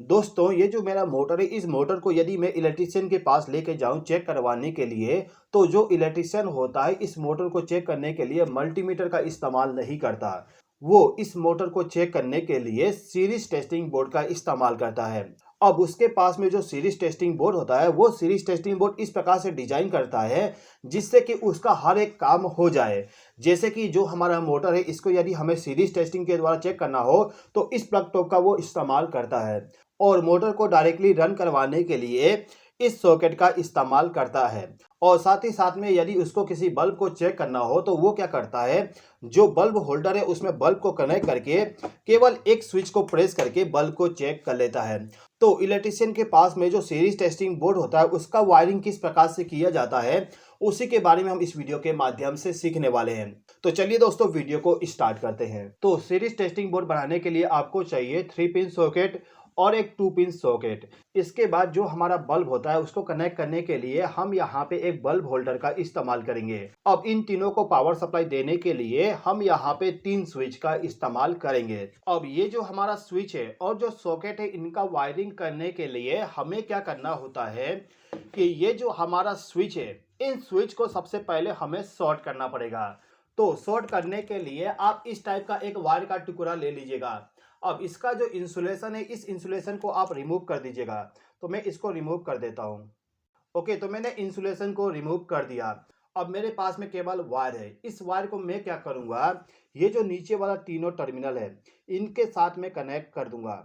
दोस्तों, ये जो मेरा मोटर है, इस मोटर को यदि मैं इलेक्ट्रीशियन के पास लेके जाऊँ चेक करवाने के लिए, तो जो इलेक्ट्रीशियन होता है, इस मोटर को चेक करने के लिए मल्टीमीटर का इस्तेमाल नहीं करता। वो इस मोटर को चेक करने के लिए सीरीज़ टेस्टिंग बोर्ड का इस्तेमाल करता है। अब उसके पास में जो सीरीज़ टेस्टिंग बोर्ड होता है, वो सीरीज़ टेस्टिंग बोर्ड इस प्रकार से डिज़ाइन करता है, जिससे कि उसका हर एक काम हो जाए। जैसे कि जो हमारा मोटर है, इसको यदि हमें सीरीज़ टेस्टिंग के द्वारा चेक करना हो, तो इस प्लग टॉप का वो इस्तेमाल करता है। और मोटर को डायरेक्टली रन करवाने के लिए इस सॉकेट का इस्तेमाल करता है। और साथ ही साथ में यदि उसको किसी बल्ब को चेक करना हो, तो वो क्या करता है, जो बल्ब होल्डर है उसमें बल्ब को कनेक्ट करके केवल एक स्विच को प्रेस करके बल्ब को चेक कर लेता है। तो इलेक्ट्रीशियन के पास में जो सीरीज टेस्टिंग बोर्ड होता है, उसका वायरिंग किस प्रकार से किया जाता है, उसी के बारे में हम इस वीडियो के माध्यम से सीखने वाले हैं। तो चलिए दोस्तों, वीडियो को स्टार्ट करते हैं। तो सीरीज टेस्टिंग बोर्ड बनाने के लिए आपको चाहिए 3 पिन सॉकेट और एक 2 पिन सॉकेट। इसके बाद जो हमारा बल्ब होता है, उसको कनेक्ट करने के लिए हम यहाँ पे एक बल्ब होल्डर का इस्तेमाल करेंगे। अब इन तीनों को पावर सप्लाई देने के लिए हम यहाँ पे 3 स्विच का इस्तेमाल करेंगे। अब ये जो हमारा स्विच है और जो सॉकेट है, इनका वायरिंग करने के लिए हमें क्या करना होता है कि ये जो हमारा स्विच है, इन स्विच को सबसे पहले हमें शॉर्ट करना पड़ेगा। तो शॉर्ट करने के लिए आप इस टाइप का एक वायर का टुकड़ा ले लीजिएगा। अब इसका जो इंसुलेशन है, इस इंसुलेशन को आप रिमूव कर दीजिएगा। तो मैं इसको रिमूव कर देता हूँ। ओके, तो मैंने इंसुलेशन को रिमूव कर दिया। अब मेरे पास में केवल वायर है। इस वायर को मैं क्या करूँगा, ये जो नीचे वाला तीनों टर्मिनल है, इनके साथ में कनेक्ट कर दूंगा।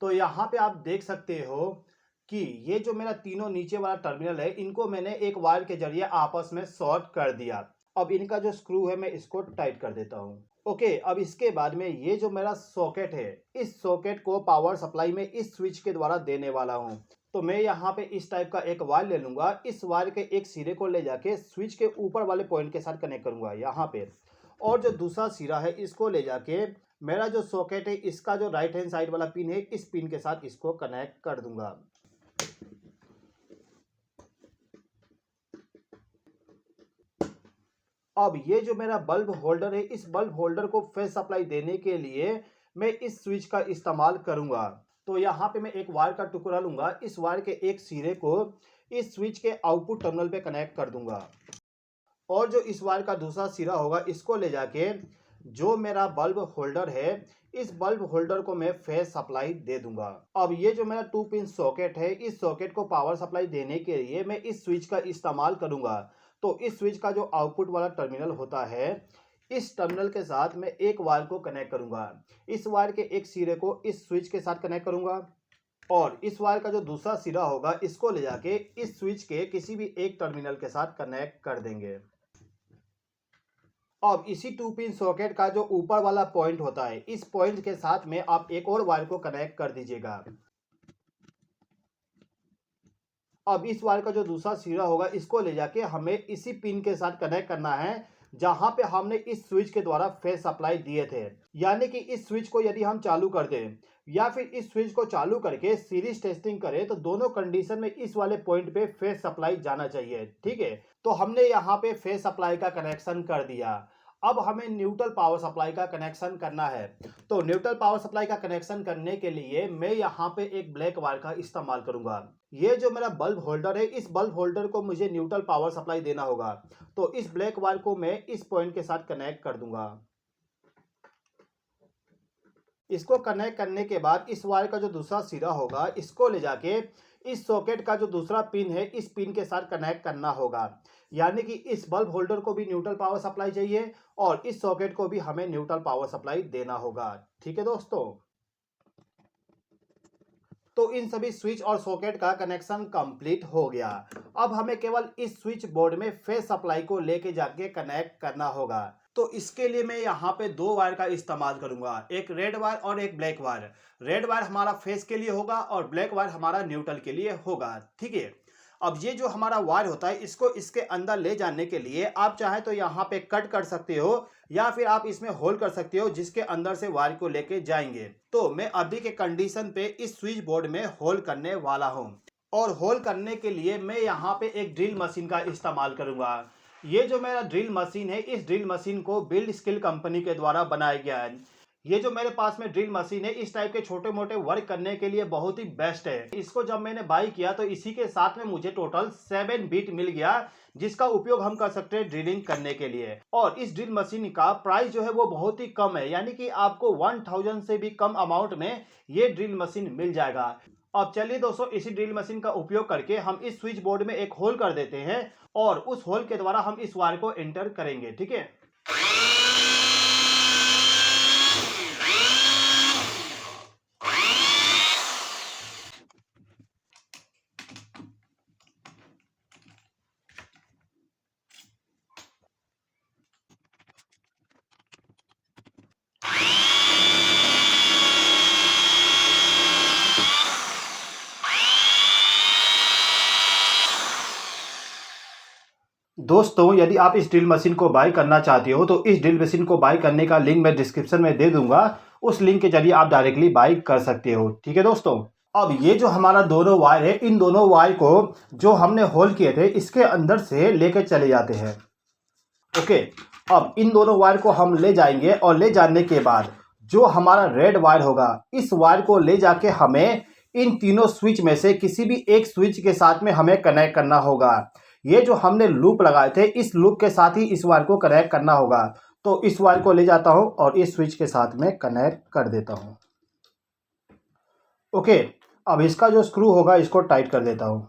तो यहाँ पे आप देख सकते हो कि ये जो मेरा तीनों नीचे वाला टर्मिनल है, इनको मैंने एक वायर के जरिए आपस में शॉर्ट कर दिया। अब इनका जो स्क्रू है, मैं इसको टाइट कर देता हूँ। ओके, अब इसके बाद में ये जो मेरा सॉकेट है, इस सॉकेट को पावर सप्लाई में इस स्विच के द्वारा देने वाला हूँ। तो मैं यहाँ पे इस टाइप का एक वायर ले लूंगा। इस वायर के एक सिरे को ले जाके स्विच के ऊपर वाले पॉइंट के साथ कनेक्ट करूंगा यहाँ पे। और जो दूसरा सिरा है, इसको ले जाके मेरा जो सॉकेट है, इसका जो राइट हैंड साइड वाला पिन है, इस पिन के साथ इसको कनेक्ट कर दूंगा। अब ये जो मेरा बल्ब होल्डर है, इस बल्ब होल्डर को फेस सप्लाई देने के लिए मैं इस स्विच का इस्तेमाल करूंगा। तो यहाँ पे मैं एक वायर का टुकड़ा लूंगा। इस वायर के एक सिरे को इस स्विच के आउटपुट टर्मिनल पे कनेक्ट कर दूंगा। और जो इस वायर का दूसरा सिरा होगा, इसको ले जाके जो मेरा बल्ब होल्डर है, इस बल्ब होल्डर को मैं फेस सप्लाई दे दूंगा। अब ये जो मेरा 2 पिन सॉकेट है, इस सॉकेट को पावर सप्लाई देने के लिए मैं इस स्विच का इस्तेमाल करूंगा। तो इस स्विच का जो आउटपुट वाला टर्मिनल होता है, इस टर्मिनल के साथ मैं एक वायर को कनेक्ट करूंगा। इस वायर के एक सिरे को इस स्विच के साथ कनेक्ट करूंगा। और इस वायर का जो दूसरा सिरा होगा, इसको ले जाके इस स्विच के किसी भी एक टर्मिनल के साथ कनेक्ट कर देंगे। अब इसी 2 पिन सॉकेट का जो ऊपर वाला पॉइंट होता है, इस पॉइंट के साथ में आप एक और वायर को कनेक्ट कर दीजिएगा। अब इस वायर का जो दूसरा सिरा होगा, इसको ले जाके हमें इसी पिन के साथ कनेक्ट करना है, जहां पे हमने इस स्विच के द्वारा फेस सप्लाई दिए थे। यानी कि इस स्विच को यदि हम चालू कर दें या फिर इस स्विच को चालू करके सीरीज टेस्टिंग करें, तो दोनों कंडीशन में इस वाले पॉइंट पे फेस सप्लाई जाना चाहिए। ठीक है, तो हमने यहाँ पे फेस सप्लाई का कनेक्शन कर दिया। अब हमें न्यूट्रल पावर सप्लाई का कनेक्शन करना है। तो न्यूट्रल पावर सप्लाई का कनेक्शन करने के लिए मैं यहाँ पे एक ब्लैक वायर का इस्तेमाल करूंगा। ये जो मेरा बल्ब होल्डर है, इस बल्ब होल्डर को मुझे न्यूट्रल पावर सप्लाई देना होगा। तो इस ब्लैक वायर को मैं इस पॉइंट के साथ कनेक्ट कर दूंगा। इसको कनेक्ट करने के बाद इस वायर का जो दूसरा सिरा होगा, इसको ले जाके इस सॉकेट का जो दूसरा पिन है, इस पिन के साथ कनेक्ट करना होगा। यानी कि इस बल्ब होल्डर को भी न्यूट्रल पावर सप्लाई चाहिए और इस सॉकेट को भी हमें न्यूट्रल पावर सप्लाई देना होगा। ठीक है दोस्तों, तो इन सभी स्विच और सॉकेट का कनेक्शन कंप्लीट हो गया। अब हमें केवल इस स्विच बोर्ड में फेस सप्लाई को लेके जाके कनेक्ट करना होगा। तो इसके लिए मैं यहाँ पे 2 वायर का इस्तेमाल करूंगा, एक रेड वायर और एक ब्लैक वायर। रेड वायर हमारा फेस के लिए होगा और ब्लैक वायर हमारा न्यूट्रल के लिए होगा। ठीक है, अब ये जो हमारा वायर होता है, इसको इसके अंदर ले जाने के लिए आप चाहे तो यहाँ पे कट कर सकते हो या फिर आप इसमें होल कर सकते हो, जिसके अंदर से वायर को लेके जाएंगे। तो मैं अभी के कंडीशन पे इस स्विच बोर्ड में होल करने वाला हूँ। और होल करने के लिए मैं यहाँ पे एक ड्रिल मशीन का इस्तेमाल करूंगा। ये जो मेरा ड्रिल मशीन है, इस ड्रिल मशीन को बिल्ड स्किल कंपनी के द्वारा बनाया गया है। ये जो मेरे पास में ड्रिल मशीन है इस टाइप के छोटे मोटे वर्क करने के लिए बहुत ही बेस्ट है। इसको जब मैंने बाई किया तो इसी के साथ में मुझे टोटल 7 बिट मिल गया, जिसका उपयोग हम कर सकते हैं ड्रिलिंग करने के लिए। और इस ड्रिल मशीन का प्राइस जो है वो बहुत ही कम है, यानी कि आपको 1000 से भी कम अमाउंट में ये ड्रिल मशीन मिल जाएगा। अब चलिए दोस्तों, इसी ड्रिल मशीन का उपयोग करके हम इस स्विच बोर्ड में एक होल कर देते हैं और उस होल के द्वारा हम इस वायर को एंटर करेंगे। ठीक है, दोस्तों यदि आप इस ड्रिल मशीन को बाय करना चाहते हो तो इस ड्रिल मशीन को बाय करने का लिंक मैं डिस्क्रिप्शन में दे दूंगा। उस लिंक के जरिए आप डायरेक्टली बाय कर सकते हो। ठीक है दोस्तों, अब ये जो हमारा दोनों वायर है, इन दोनों वायर को जो हमने होल किए थे इसके अंदर से लेकर चले जाते हैं। ओके, अब इन दोनों वायर को हम ले जाएंगे और ले जाने के बाद जो हमारा रेड वायर होगा इस वायर को ले जाके हमें इन तीनों स्विच में से किसी भी एक स्विच के साथ में हमें कनेक्ट करना होगा। ये जो हमने लूप लगाए थे इस लूप के साथ ही इस वायर को कनेक्ट करना होगा। तो इस वायर को ले जाता हूं और इस स्विच के साथ में कनेक्ट कर देता हूं। ओके, अब इसका जो स्क्रू होगा इसको टाइट कर देता हूं।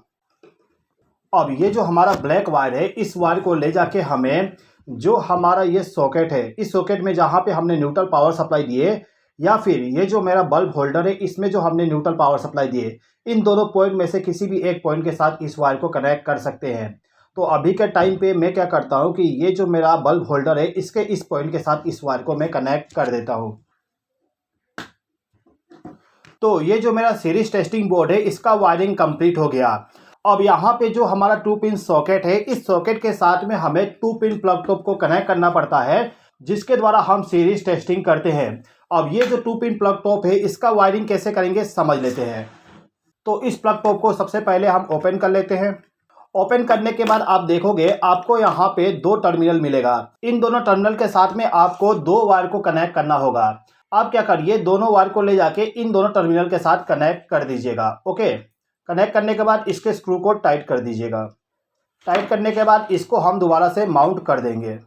अब ये जो हमारा ब्लैक वायर है इस वायर को ले जाके हमें जो हमारा ये सॉकेट है इस सॉकेट में जहाँ पे हमने न्यूट्रल पावर सप्लाई दिए, या फिर ये जो मेरा बल्ब होल्डर है इसमें जो हमने न्यूट्रल पावर सप्लाई दिए, इन दोनों पॉइंट में से किसी भी एक पॉइंट के साथ इस वायर को कनेक्ट कर सकते हैं। तो अभी के टाइम पे मैं क्या करता हूँ कि ये जो मेरा बल्ब होल्डर है इसके इस पॉइंट के साथ इस वायर को मैं कनेक्ट कर देता हूँ। तो ये जो मेरा सीरीज टेस्टिंग बोर्ड है इसका वायरिंग कंप्लीट हो गया। अब यहाँ पे जो हमारा 2 पिन सॉकेट है इस सॉकेट के साथ में हमें 2 पिन प्लग टॉप को कनेक्ट करना पड़ता है, जिसके द्वारा हम सीरीज टेस्टिंग करते हैं। अब ये जो 2 पिन प्लग टॉप है इसका वायरिंग कैसे करेंगे समझ लेते हैं। तो इस प्लग टॉप को सबसे पहले हम ओपन कर लेते हैं। ओपन करने के बाद आप देखोगे आपको यहाँ पे 2 टर्मिनल मिलेगा। इन दोनों टर्मिनल के साथ में आपको 2 वायर को कनेक्ट करना होगा। आप क्या करिए, दोनों वायर को ले जाके इन दोनों टर्मिनल के साथ कनेक्ट कर दीजिएगा। ओके, कनेक्ट करने के बाद इसके स्क्रू को टाइट कर दीजिएगा। टाइट करने के बाद इसको हम दोबारा से माउंट कर देंगे।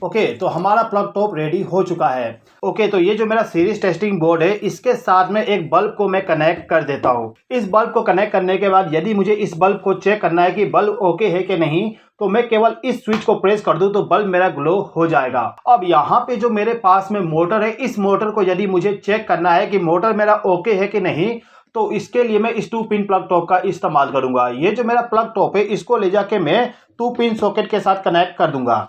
ओके, तो हमारा प्लग टॉप रेडी हो चुका है। ओके, तो ये जो मेरा सीरीज टेस्टिंग बोर्ड है इसके साथ में एक बल्ब को मैं कनेक्ट कर देता हूँ। इस बल्ब को कनेक्ट करने के बाद यदि मुझे इस बल्ब को चेक करना है कि बल्ब ओके है कि नहीं, तो मैं केवल इस स्विच को प्रेस कर दूं तो बल्ब मेरा ग्लो हो जाएगा। अब यहाँ पे जो मेरे पास में मोटर है इस मोटर को यदि मुझे चेक करना है कि मोटर मेरा ओके है कि नहीं, तो इसके लिए मैं इस 2 पिन प्लग टॉप का इस्तेमाल करूंगा। ये जो मेरा प्लग टॉप है इसको ले जाके मैं 2 पिन सॉकेट के साथ कनेक्ट कर दूंगा।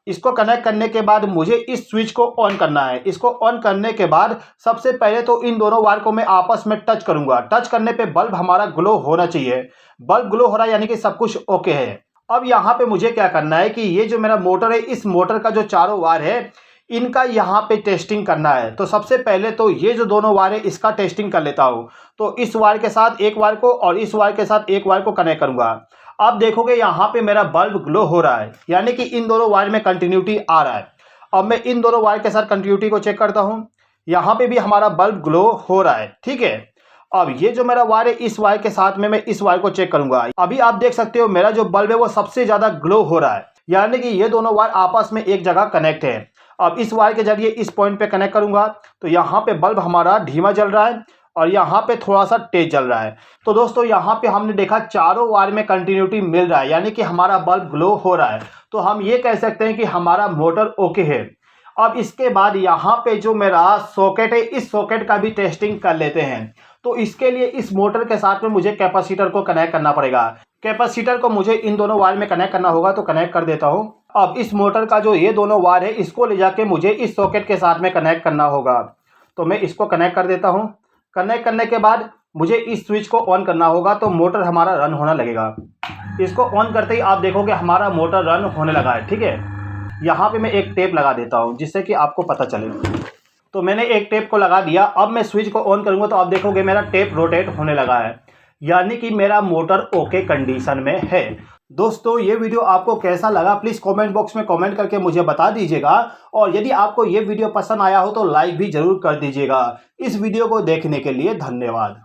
इसको कनेक्ट करने के बाद मुझे इस स्विच को ऑन करना है। इसको ऑन करने के बाद सबसे पहले तो इन दोनों वायर को मैं आपस में टच करूंगा। टच करने पे बल्ब हमारा ग्लो होना चाहिए। बल्ब ग्लो हो रहा है यानी कि सब कुछ ओके है। अब यहाँ पे मुझे क्या करना है कि ये जो मेरा मोटर है इस मोटर का जो चारों वायर है इनका यहाँ पे टेस्टिंग करना है। तो सबसे पहले तो ये जो दोनों वायर है इसका टेस्टिंग कर लेता हूँ। तो इस वायर के साथ एक वायर को और इस वायर के साथ एक वायर को कनेक्ट करूंगा। आप देखोगे यहाँ पे मेरा बल्ब ग्लो हो रहा है, यानी कि इन दोनों वायर में कंटिन्यूटी आ रहा है। अब मैं इन दोनों वायर के साथ कंटिन्यूटी को चेक करता हूँ। यहाँ पे भी हमारा बल्ब ग्लो हो रहा है। ठीक है, अब ये जो मेरा वायर है इस वायर के साथ में मैं इस वायर को चेक करूंगा। अभी आप देख सकते हो मेरा जो बल्ब है वो सबसे ज्यादा ग्लो हो रहा है, यानी कि ये दोनों वायर आपस में एक जगह कनेक्ट है। अब इस वायर के जरिए इस पॉइंट पे कनेक्ट करूंगा तो यहाँ पे बल्ब हमारा धीमा जल रहा है और यहाँ पे थोड़ा सा तेज जल रहा है। तो दोस्तों यहाँ पे हमने देखा चारों वायर में कंटिन्यूटी मिल रहा है, यानी कि हमारा बल्ब ग्लो हो रहा है। तो हम ये कह सकते हैं कि हमारा मोटर ओके है। अब इसके बाद यहाँ पे जो मेरा सॉकेट है इस सॉकेट का भी टेस्टिंग कर लेते हैं। तो इसके लिए इस मोटर के साथ में मुझे कैपेसिटर को कनेक्ट करना पड़ेगा। कैपेसिटर को मुझे इन दोनों वायर में कनेक्ट करना होगा, तो कनेक्ट कर देता हूँ। अब इस मोटर का जो ये दोनों वायर है इसको ले जाके मुझे इस सॉकेट के साथ में कनेक्ट करना होगा। तो मैं इसको कनेक्ट कर देता हूँ। कनेक्ट करने के बाद मुझे इस स्विच को ऑन करना होगा तो मोटर हमारा रन होना लगेगा। इसको ऑन करते ही आप देखोगे हमारा मोटर रन होने लगा है। ठीक है, यहाँ पे मैं एक टेप लगा देता हूँ जिससे कि आपको पता चले। तो मैंने एक टेप को लगा दिया। अब मैं स्विच को ऑन करूँगा तो आप देखोगे मेरा टेप रोटेट होने लगा है, यानी कि मेरा मोटर ओके कंडीशन में है। दोस्तों ये वीडियो आपको कैसा लगा प्लीज़ कमेंट बॉक्स में कमेंट करके मुझे बता दीजिएगा। और यदि आपको ये वीडियो पसंद आया हो तो लाइक भी ज़रूर कर दीजिएगा। इस वीडियो को देखने के लिए धन्यवाद।